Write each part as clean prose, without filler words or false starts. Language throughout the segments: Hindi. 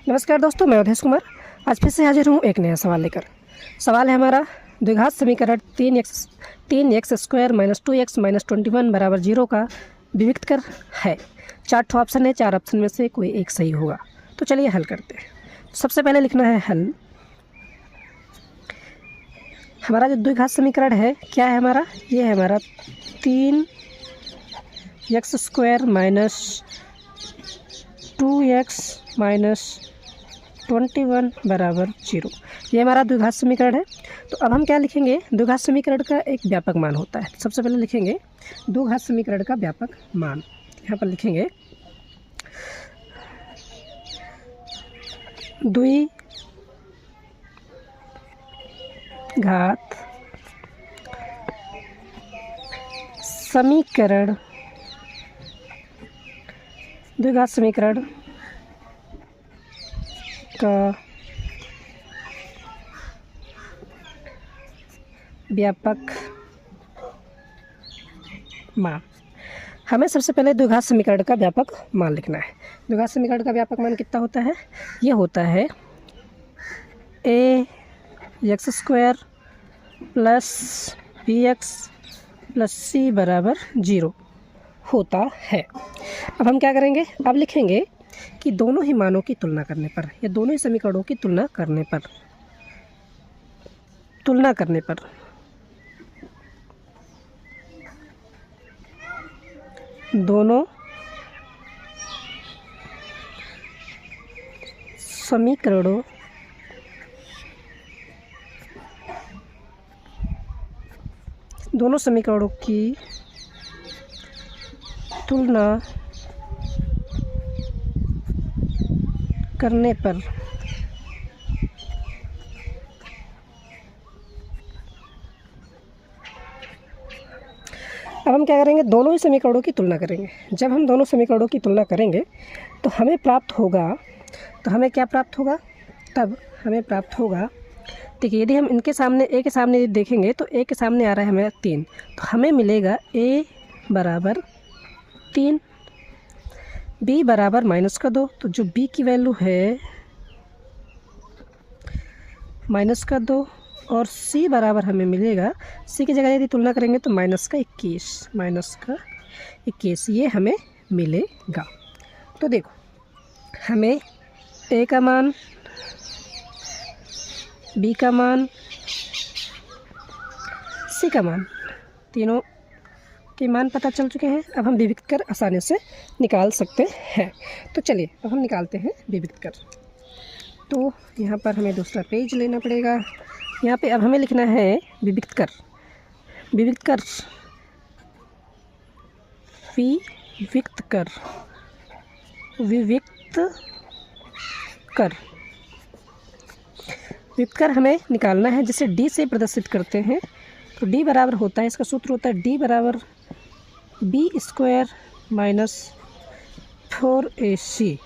नमस्कार दोस्तों, मैं अवधेश कुमार आज फिर से हाजिर हूँ एक नया सवाल लेकर। सवाल है हमारा द्विघात समीकरण 3x square minus 2x minus 21 बराबर 0 का विविक्त कर है। 4 ऑप्शन है, 4 ऑप्शन में से कोई एक सही होगा। तो चलिए हल करते हैं। सबसे पहले लिखना है हल। हमारा जो द्विघात समीकरण है क्या है हमारा, ये है हमारा 3x square minus 2x minus 21 बराबर 0। ये हमारा द्विघात समीकरण है। तो अब हम क्या लिखेंगे, द्विघात समीकरण का एक व्यापक मान होता है। सबसे पहले लिखेंगे द्विघात समीकरण का व्यापक मान। यहाँ पर लिखेंगे द्विघात समीकरण का व्यापक मान। हमें सबसे पहले द्विघात समीकरण का व्यापक मान लिखना है। द्विघात समीकरण का व्यापक मान कितना होता है, ये होता है ax square plus bx plus c बराबर 0 होता है। अब हम क्या करेंगे, अब लिखेंगे कि दोनों ही मानों की तुलना करने पर या दोनों ही समीकरणों की तुलना करने पर दोनों समीकरणों की तुलना करने पर अब हम क्या करेंगे, दोनों ही समीकरणों की तुलना करेंगे। जब हम दोनों समीकरणों की तुलना करेंगे तो हमें प्राप्त होगा, तो हमें क्या प्राप्त होगा, तब हमें प्राप्त होगा, देखिए यदि हम इनके सामने a के सामने देखेंगे तो a के सामने आ रहा है हमें 3, तो हमें मिलेगा a बराबर 3, b बराबर माइनस का 2, तो जो b की वैल्यू है माइनस का 2, और c बराबर हमें मिलेगा, c की जगह यदि तुलना करेंगे तो माइनस का 21, ये हमें मिलेगा। तो देखो हमें a का मान, b का मान, c का मान, तीनों के मान पता चल चुके हैं। अब हम विविक्त कर आसानी से निकाल सकते हैं। तो चलिए अब हम निकालते हैं विविक्त कर। तो यहाँ पर हमें दूसरा पेज लेना पड़ेगा। यहाँ पे अब हमें लिखना है विविक्त कर। विविक्त कर हमें निकालना है, जिसे d से प्रदर्शित करते हैं। तो d बराबर होता है, इसका सूत्र होता है d बराबर b square minus 4ac।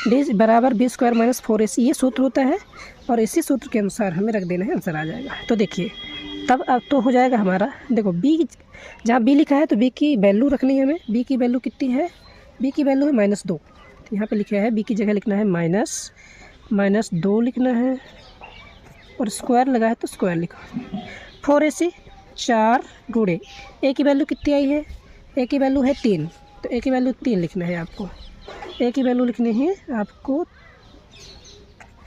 d बराबर b स्क्वायर माइनस 4ac ये सूत्र होता है, और इसी सूत्र के अनुसार हमें रख देना है, आंसर आ जाएगा। तो देखिए तब अब तो हो जाएगा हमारा, देखो b जहाँ b लिखा है तो b की वैल्यू रखनी है हमें। b की वैल्यू कितनी है, b की वैल्यू है -2। तो यहाँ पे लिखा है b की जगह लिखना है -2 लिखना है, और स्क्वायर लगा है तो स्क्वायर लिखो। 4ac 4 गुणे a की वैल्यू कितनी आई है, a की वैल्यू है 3, तो a की वैल्यू 3 लिखना है आपको। a की वैल्यू लिखनी है आपको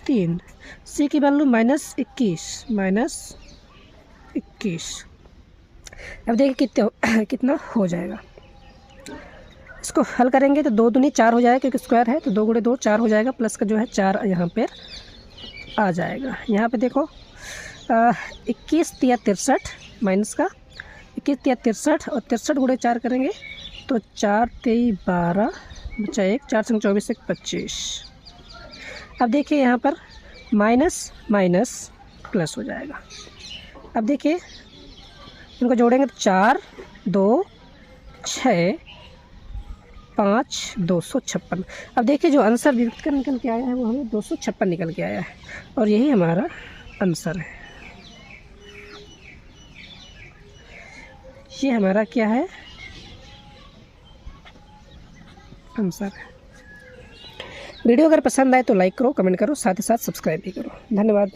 3। c की वैल्यू -21। अब देखिए कितना हो जाएगा। इसको हल करेंगे तो 2 दूनी 4 हो जाएगा, क्योंकि स्क्वायर है तो 2 गुणे 2 4 हो जाएगा, प्लस का जो है 4 यहाँ पर आ जाएगा। यहाँ पे देखो 21 तिया 63 माइनस का 21 तिया 63, और 63 गुणे 4 करेंगे तो 4 तेई 12 बचा 1, 4 संग 24 1 25। अब देखिए यहाँ पर माइनस प्लस हो जाएगा। अब देखिए इनको जोड़ेंगे तो 4 2 6 5 256। अब देखिए जो आंसर विविक्त कर निकल के आया है वो हमें 256 निकल के आया है, और यही हमारा आंसर है। ये हमारा क्या है, आंसर है। वीडियो अगर पसंद आए तो लाइक करो, कमेंट करो, साथ ही साथ सब्सक्राइब भी करो। धन्यवाद।